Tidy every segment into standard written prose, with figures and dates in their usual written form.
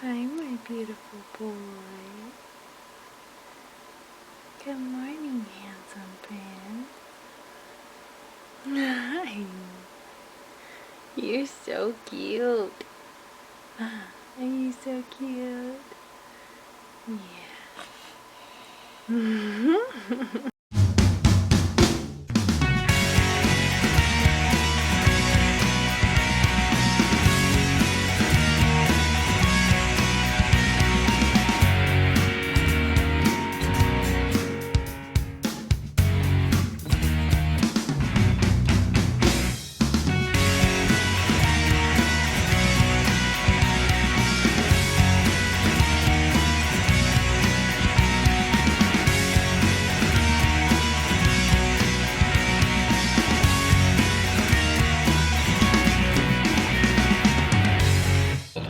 Hi, my beautiful boy. Good morning, handsome prince. Hi. You're so cute. Are you so cute? Yeah.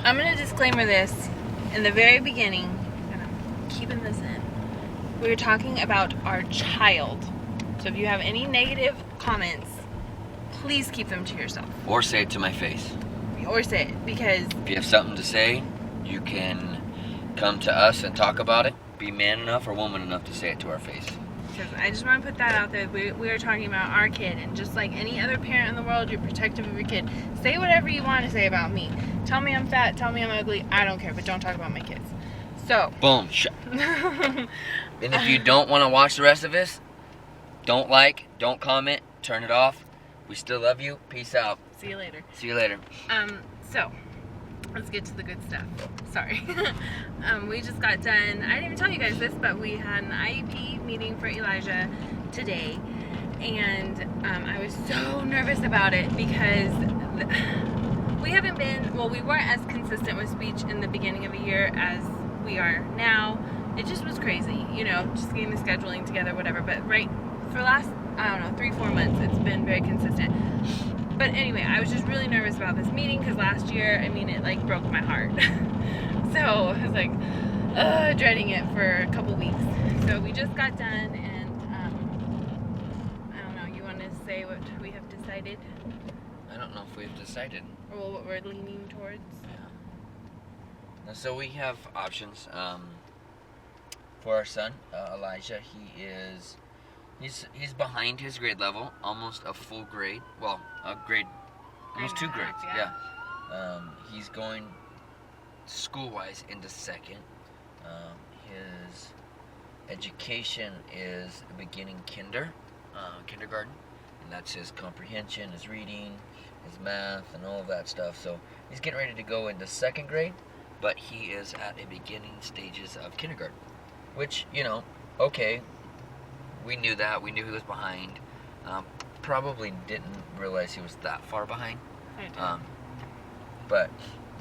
I'm going to disclaimer this in the very beginning, and I'm keeping this in. We were talking about our child. So if you have any negative comments, please keep them to yourself. Or say it to my face. Or say it, because... If you have something to say, you can come to us and talk about it. Be man enough or woman enough to say it to our face. Because I just want to put that out there. We are talking about our kid, and just like any other parent in the world, you're protective of your kid. Say whatever you want to say about me. Tell me I'm fat, tell me I'm ugly, I don't care, but don't talk about my kids. So. Boom. And if you don't want to watch the rest of this, don't like, don't comment, turn it off. We still love you. Peace out. See you later. See you later. So, let's get to the good stuff. Sorry. We just got done. I didn't even tell you guys this, but we had an IEP meeting for Elijah today. And I was so nervous about it because we haven't been, well, we weren't as consistent with speech in the beginning of the year as we are now. It just was crazy, you know, just getting the scheduling together, whatever. But for the last, I don't know, 3-4 months, it's been very consistent. But anyway, I was just really nervous about this meeting because last year, I mean, it like broke my heart. So I was like, dreading it for a couple weeks. So we just got done, and I don't know, you want to say what we have decided? I don't know if we've decided. Or what we're leaning towards? Yeah. So we have options. For our son, Elijah, he's behind his grade level, almost a full grade. Well, a grade, almost 2 grades. Yeah. He's going school-wise into second. His education is beginning kindergarten, and that's his comprehension, his reading, his math, and all of that stuff. So he's getting ready to go into 2nd grade, but he is at the beginning stages of kindergarten, which, you know, okay, we knew that. We knew he was behind. Probably didn't realize he was that far behind. But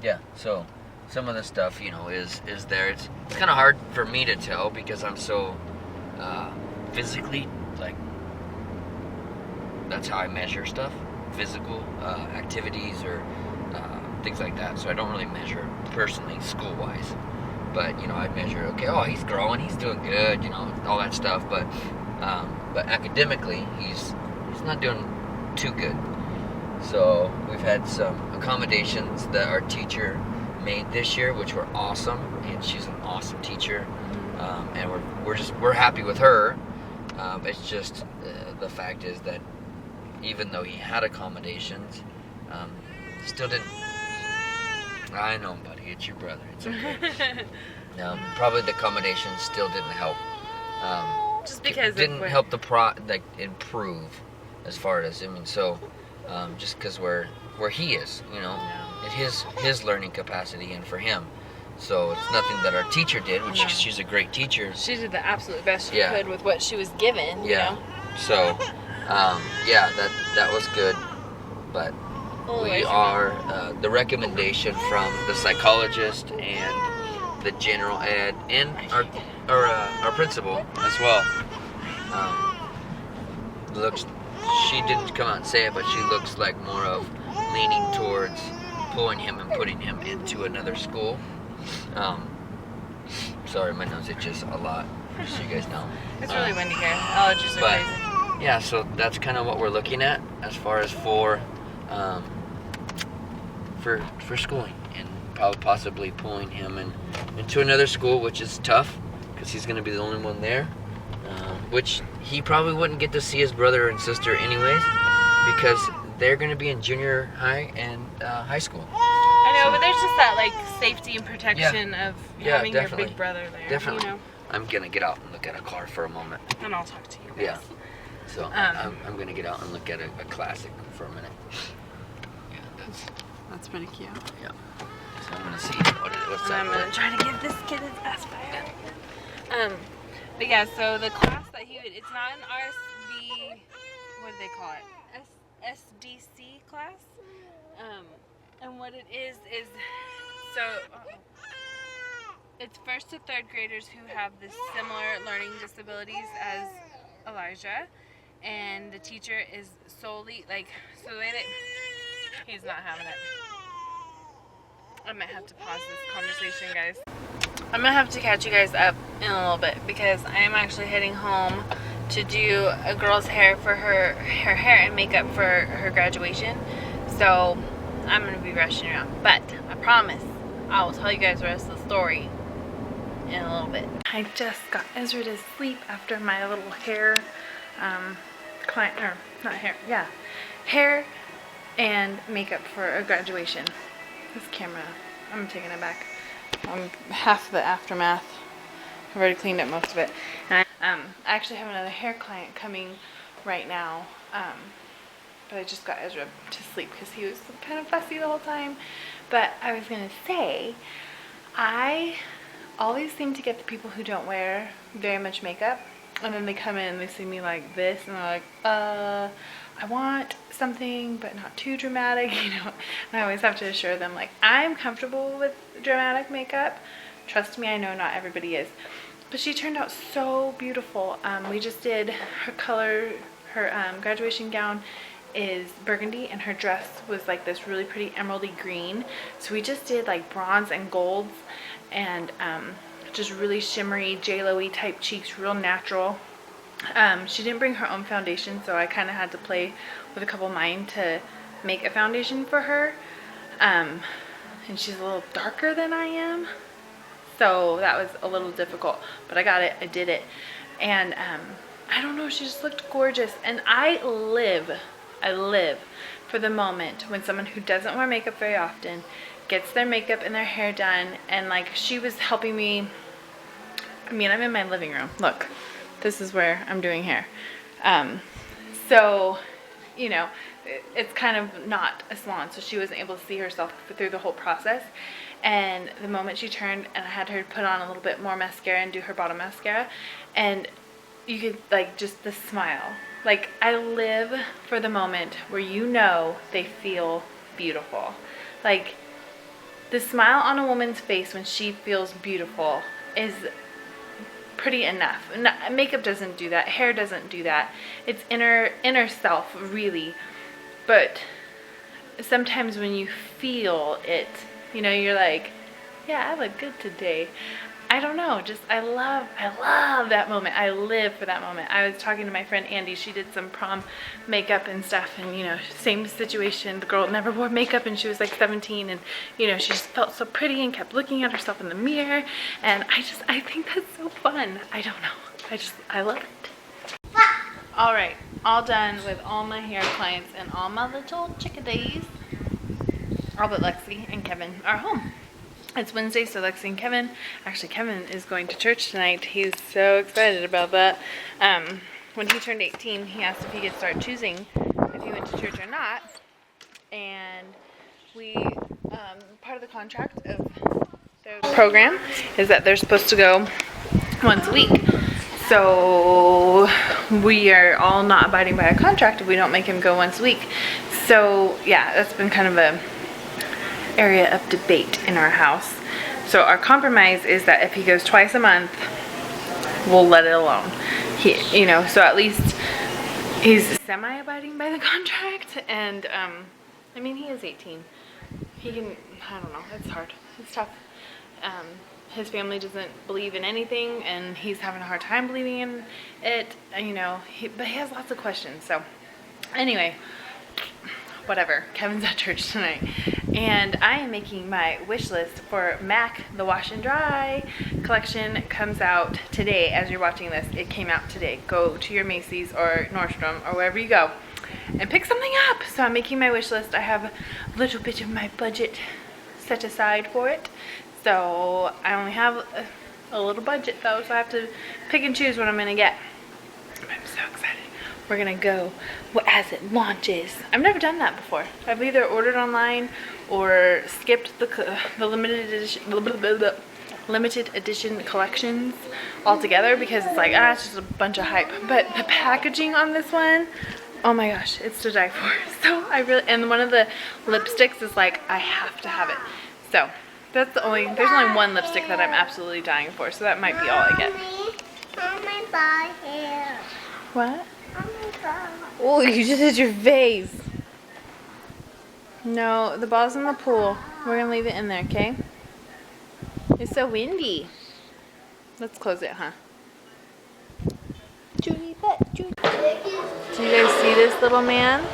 yeah, so some of the stuff, you know, is there. It's kind of hard for me to tell because I'm so physically, like, that's how I measure stuff, physical activities or things like that. So I don't really measure personally school-wise. But, you know, I'd measure, okay, oh, he's growing, he's doing good, you know, all that stuff. But academically, he's not doing too good. So we've had some accommodations that our teacher made this year, which were awesome, and she's an awesome teacher, and we're happy with her. It's just the fact is that even though he had accommodations, still didn't. I know, buddy, it's your brother. It's okay. Probably the accommodations still didn't help. Just because didn't help improve as far as, I mean, so just because where he is, you know, at his learning capacity and for him. So it's nothing that our teacher did, which she's a great teacher. She did the absolute best she could with what she was given. You know? So that was good, but. We are the recommendation from the psychologist and the general ed and our principal as well. She didn't come out and say it, but she looks like more of leaning towards pulling him and putting him into another school. Sorry, my nose itches a lot, just so you guys know. It's really windy here. Allergies are crazy. Yeah, so that's kind of what we're looking at as far as for schooling and probably possibly pulling him into another school, which is tough because he's going to be the only one there. Which he probably wouldn't get to see his brother and sister anyways, because they're going to be in junior high and high school. I know, but there's just that like safety and protection of having your big brother there. Definitely. You know? I'm going to get out and look at a car for a moment. And I'll talk to you guys. Yeah. So I'm going to get out and look at a classic for a minute. Yeah, That's pretty cute. Yeah. So I'm going to see what's And up. I'm going to try to give this kid his best back. But yeah, so the class that it's not an RSV, what do they call it? SDC class. And what it is so it's first to third graders who have the similar learning disabilities as Elijah, and the teacher is solely so the way that he's not having it. I might have to pause this conversation, guys. I'm gonna have to catch you guys up in a little bit because I am actually heading home to do a girl's hair for her hair and makeup for her graduation. So I'm gonna be rushing around, but I promise I will tell you guys the rest of the story in a little bit. I just got Ezra to sleep after my little hair hair and makeup for a graduation. This camera, I'm taking it back. Half of the aftermath. I've already cleaned up most of it. And I actually have another hair client coming right now. But I just got Ezra to sleep because he was kind of fussy the whole time. But I was going to say, I always seem to get the people who don't wear very much makeup. And then they come in and they see me like this. And they're like, I want something but not too dramatic, you know. And I always have to assure them, like, I'm comfortable with dramatic makeup. Trust me, I know not everybody is. But she turned out so beautiful. We just did her color, her graduation gown is burgundy, and her dress was like this really pretty emeraldy green. So we just did like bronze and golds and just really shimmery J-Lo-y type cheeks, real natural. She didn't bring her own foundation, so I kind of had to play with a couple of mine to make a foundation for her. And she's a little darker than I am, so that was a little difficult, but I got it, I did it. And I don't know, she just looked gorgeous. And I live for the moment when someone who doesn't wear makeup very often gets their makeup and their hair done. And like, she was helping me. I mean, I'm in my living room, look, this is where I'm doing hair. So, you know, it's kind of not a salon, so she wasn't able to see herself through the whole process. And the moment she turned and I had her put on a little bit more mascara and do her bottom mascara, and you could like just the smile. Like, I live for the moment where you know they feel beautiful. Like, the smile on a woman's face when she feels beautiful is pretty enough. Makeup doesn't do that. Hair doesn't do that. It's inner self, really. But sometimes when you feel it, you know, you're like, yeah, I look good today. I don't know, just I love that moment. I live for that moment. I was talking to my friend Andy. She did some prom makeup and stuff, and you know, same situation. The girl never wore makeup and she was like 17, and you know, she just felt so pretty and kept looking at herself in the mirror. And I think that's so fun. I don't know. I love it. All right, all done with all my hair clients and all my little chickadees. All but Lexi and Kevin are home. It's Wednesday, so Lexi and Kevin, actually Kevin is going to church tonight. He's so excited about that. When he turned 18, he asked if he could start choosing if he went to church or not. And we, part of the contract of their program is that they're supposed to go once a week. So we are all not abiding by a contract if we don't make him go once a week. So yeah, that's been kind of a area of debate in our house. So our compromise is that if he goes twice a month, we'll let it alone. You know, so at least he's semi-abiding by the contract. And I mean, he is 18. He can, I don't know, it's hard, it's tough. His family doesn't believe in anything, and he's having a hard time believing in it, you know, but he has lots of questions. So anyway, whatever, Kevin's at church tonight. and I am making my wish list for MAC. The Wash and Dry collection comes out today. As you're watching this, it came out today. Go to your Macy's or Nordstrom or wherever you go and pick something up. So I'm making my wish list. I have a little bit of my budget set aside for it. So I only have a little budget though, so I have to pick and choose what I'm gonna get. I'm so excited. We're gonna go as it launches. I've never done that before. I've either ordered online or skipped the limited edition collections altogether because it's like, it's just a bunch of hype. But the packaging on this one, oh my gosh, it's to die for. So I really, and one of the lipsticks is like, I have to have it. So there's only one lipstick that I'm absolutely dying for, so that might be all I get. What? Oh, you just hit your face. No, the ball's in the pool. We're gonna leave it in there, okay? It's so windy. Let's close it, huh? Do you guys see this little man?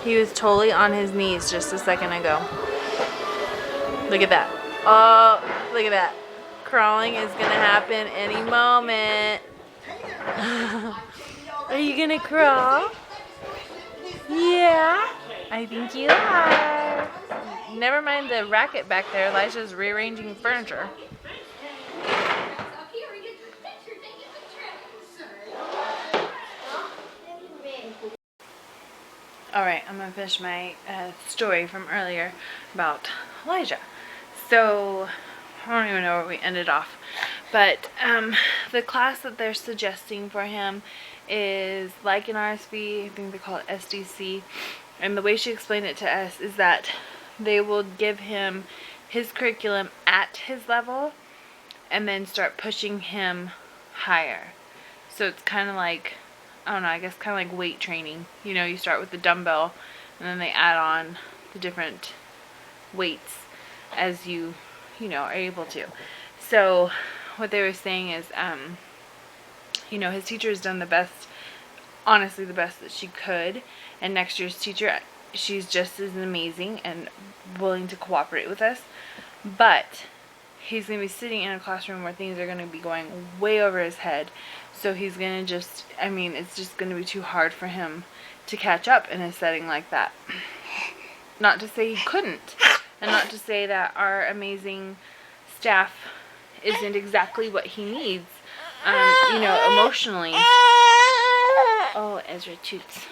He was totally on his knees just a second ago. Look at that. Oh, look at that. Crawling is gonna happen any moment. Are you gonna crawl? Yeah, I think you are. Never mind the racket back there. Elijah's rearranging furniture. Alright, I'm gonna finish my story from earlier about Elijah. So, I don't even know where we ended off. But the class that they're suggesting for him is like an RSV, I think they call it SDC. And the way she explained it to us is that they will give him his curriculum at his level and then start pushing him higher. So it's kind of like, I don't know, I guess kind of like weight training. You know, you start with the dumbbell and then they add on the different weights as you know, are able to. So what they were saying is, you know, his teacher has done the best, honestly the best that she could, and next year's teacher, she's just as amazing and willing to cooperate with us, but he's going to be sitting in a classroom where things are going to be going way over his head, so he's going to just, I mean, it's just going to be too hard for him to catch up in a setting like that. Not to say he couldn't, and not to say that our amazing staff isn't exactly what he needs, you know, emotionally. Oh, Ezra toots.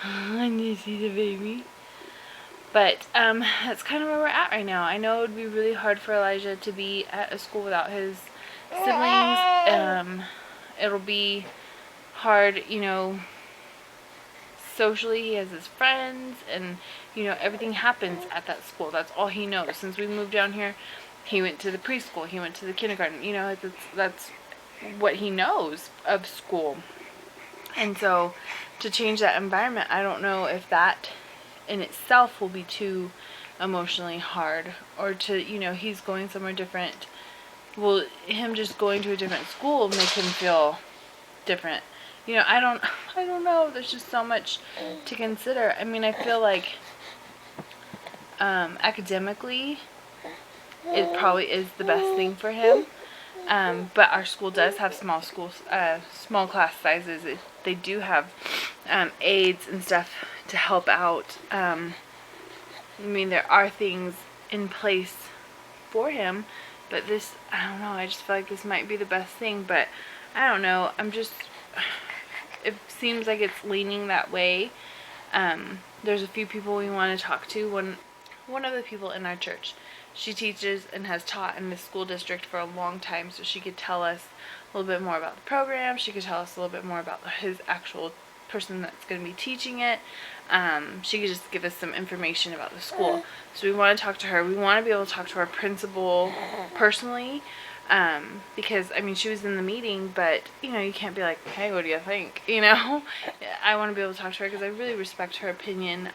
I need to see the baby. But that's kind of where we're at right now. I know it would be really hard for Elijah to be at a school without his siblings. It'll be hard, you know, socially. He has his friends, and you know, everything happens at that school. That's all he knows. Since we moved down here, he went to the preschool, he went to the kindergarten, you know, that's what he knows of school. And so to change that environment, I don't know if that in itself will be too emotionally hard, or to, you know, he's going somewhere different. Will him just going to a different school make him feel different? You know, I don't know. There's just so much to consider. I mean, I feel like academically it probably is the best thing for him. But our school does have small class sizes. They do have aides and stuff to help out. I mean, there are things in place for him, but this, I don't know, I just feel like this might be the best thing, but I don't know, it seems like it's leaning that way. There's a few people we want to talk to. One of the people in our church, she teaches and has taught in this school district for a long time, so she could tell us a little bit more about the program. She could tell us a little bit more about his actual person that's going to be teaching it. She could just give us some information about the school. So we want to talk to her. We want to be able to talk to our principal personally, because, I mean, she was in the meeting, but, you know, you can't be like, hey, what do you think? You know, I want to be able to talk to her because I really respect her opinion.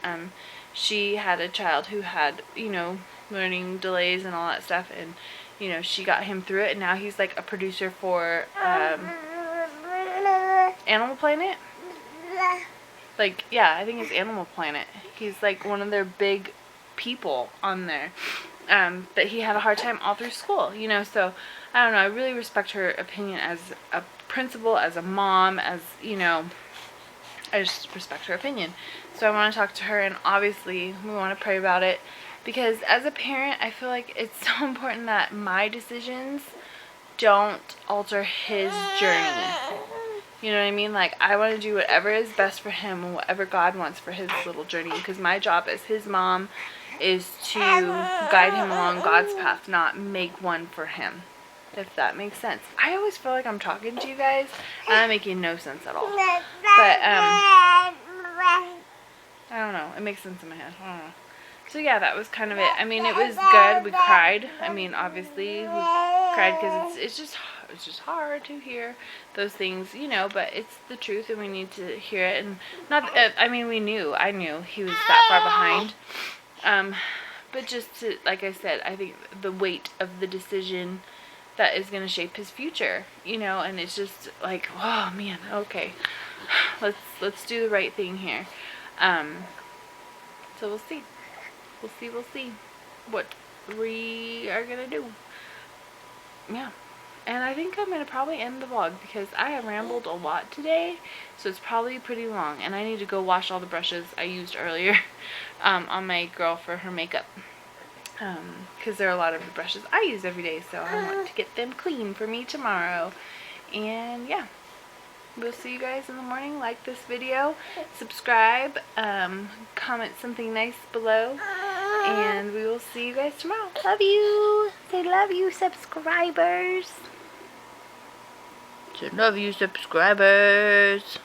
She had a child who had, you know, learning delays and all that stuff, and, you know, she got him through it, and now he's like a producer for Animal Planet. Like, yeah, I think it's Animal Planet. He's like one of their big people on there that he had a hard time all through school, you know. So I don't know, I really respect her opinion as a principal, as a mom, as, you know, I just respect her opinion. So I want to talk to her, and obviously we want to pray about it, because as a parent I feel like it's so important that my decisions don't alter his journey. You know what I mean? Like, I want to do whatever is best for him and whatever God wants for his little journey, because my job as his mom is to guide him along God's path, not make one for him, if that makes sense. I always feel like I'm talking to you guys and I'm making no sense at all. But I don't know. It makes sense in my head. I don't know. So yeah, that was kind of it. I mean, it was good. We cried. I mean, obviously we cried because it's just hard to hear those things, you know, but it's the truth and we need to hear it. And not, I mean, I knew he was that far behind. But just to, like I said, I think the weight of the decision that is going to shape his future, you know, and it's just like, oh man, okay, let's do the right thing here. So we'll see what we are gonna do. Yeah, and I think I'm gonna probably end the vlog because I have rambled a lot today, so it's probably pretty long, and I need to go wash all the brushes I used earlier on my girl for her makeup, because there are a lot of the brushes I use every day, so I want to get them clean for me tomorrow. And yeah, we'll see you guys in the morning. Like this video, subscribe, comment something nice below, and we will see you guys tomorrow. Love you. Say love you, subscribers. Say love you, subscribers.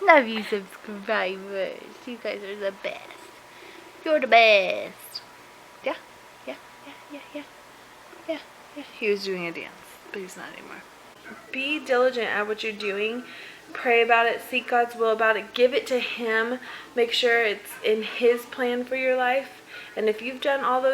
Love you, subscribers. You guys are the best. You're the best. Yeah. He was doing a dance, but he's not anymore. Be diligent at what you're doing. Pray about it. Seek God's will about it. Give it to Him. Make sure it's in His plan for your life. And if you've done all those